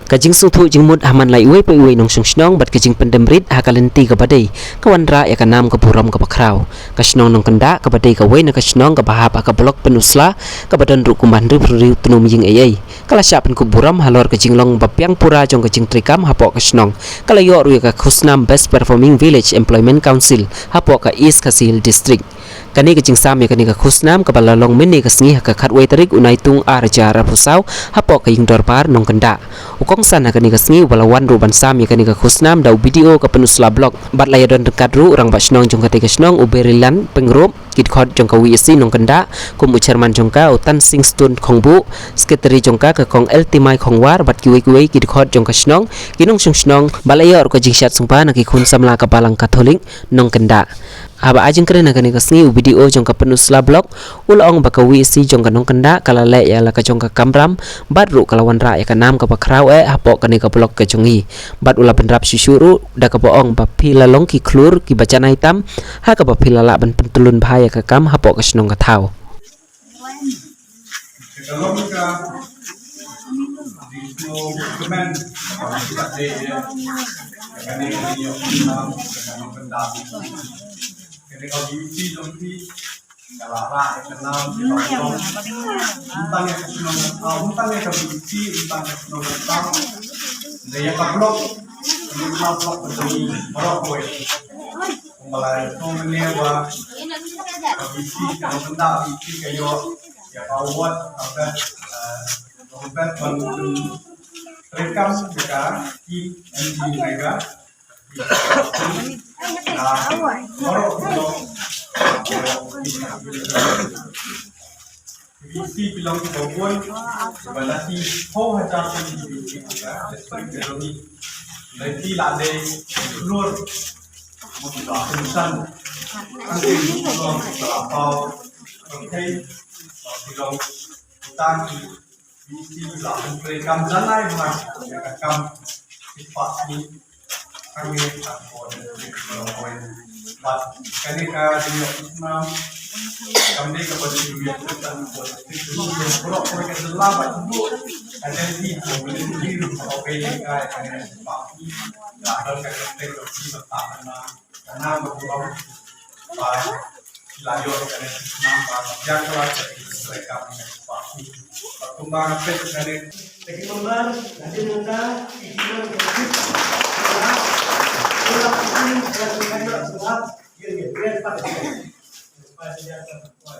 Kajing sung thu jing mut haman lai uai pe uai nong sung snong bat kajing pendemrit ha kalenti ka badai kawan ra ya kanam ka buram ka bakrau ka snong nong kenda ka badai ka wai na ka snong ka bahap ka blok penusla ka badan ru kuman ru ru tunum jing ai kala syapen ku buram halor kajing long bapiang pura jong kajing trikam hapo ka snong kala yo ru ka khusnam best performing village employment council hapo ka east kasil district kani kajing sam ya kani ka khusnam ka balalong mini ka sngi ka khatwai tarik unai tung arja ra pusau hapo ka ing dorpar nong kenda ukong sana kani ka sngi balawan ru ban sam ya kani ka khusnam dau video ka penusla blog bat layadon dekat ru orang ba snong jong ka te ka snong uberilan pengrop kit khot jong ka wi nong kenda kum chairman jong ka utan sing stun khongbu secretary jong ka kong eltimai khongwar bat kiwi kit khot jong ka snong kinong sung snong balayor ko jingsat sungpa na ki khun samla ka balang katolik nong kenda aba ajeng kena kani ka sngi video jong ka penusla blog ulong ba ka wi jong ka nong kenda kala le ya la ka jong ka kamram bat ru kalawan ra ya ka nam ka bakrau hapo kani ka blog ka jongi bat ula penrap susuru da ka boong ba pila long ki klur ki bacana hitam ha ka ba pila la ban pentulun bahaya ka kam hapo ka snong ka thau Ketika beauty nanti kalau rakyat kenal tentang yang kesenangan tentang yang beauty tentang kesenangan daya kaplok kaplok berdiri merokok mulai kemudian bahwa beauty kalau tentang beauty kayak ya awat sampai sampai bangun rekam mereka di mereka Visi bilang ke Bogor, berarti kau hajar sendiri juga. Seperti ini, nanti lade keluar, mungkin tulisan, nanti keluar terapau, oke, bilang kita visi bilang rekam jalan mas, rekam sifat ini. Kami akan melakukan kami di Islam kami kepada dunia tentang politik dunia kalau mereka selamat itu ada di diri opini kami sepaki ada teknologi pertahanan karena beberapa layar kami Islam yang telah mereka sepaki perkembangan teknologi nanti mereka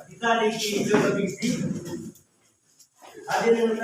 kita di video lebih ada yang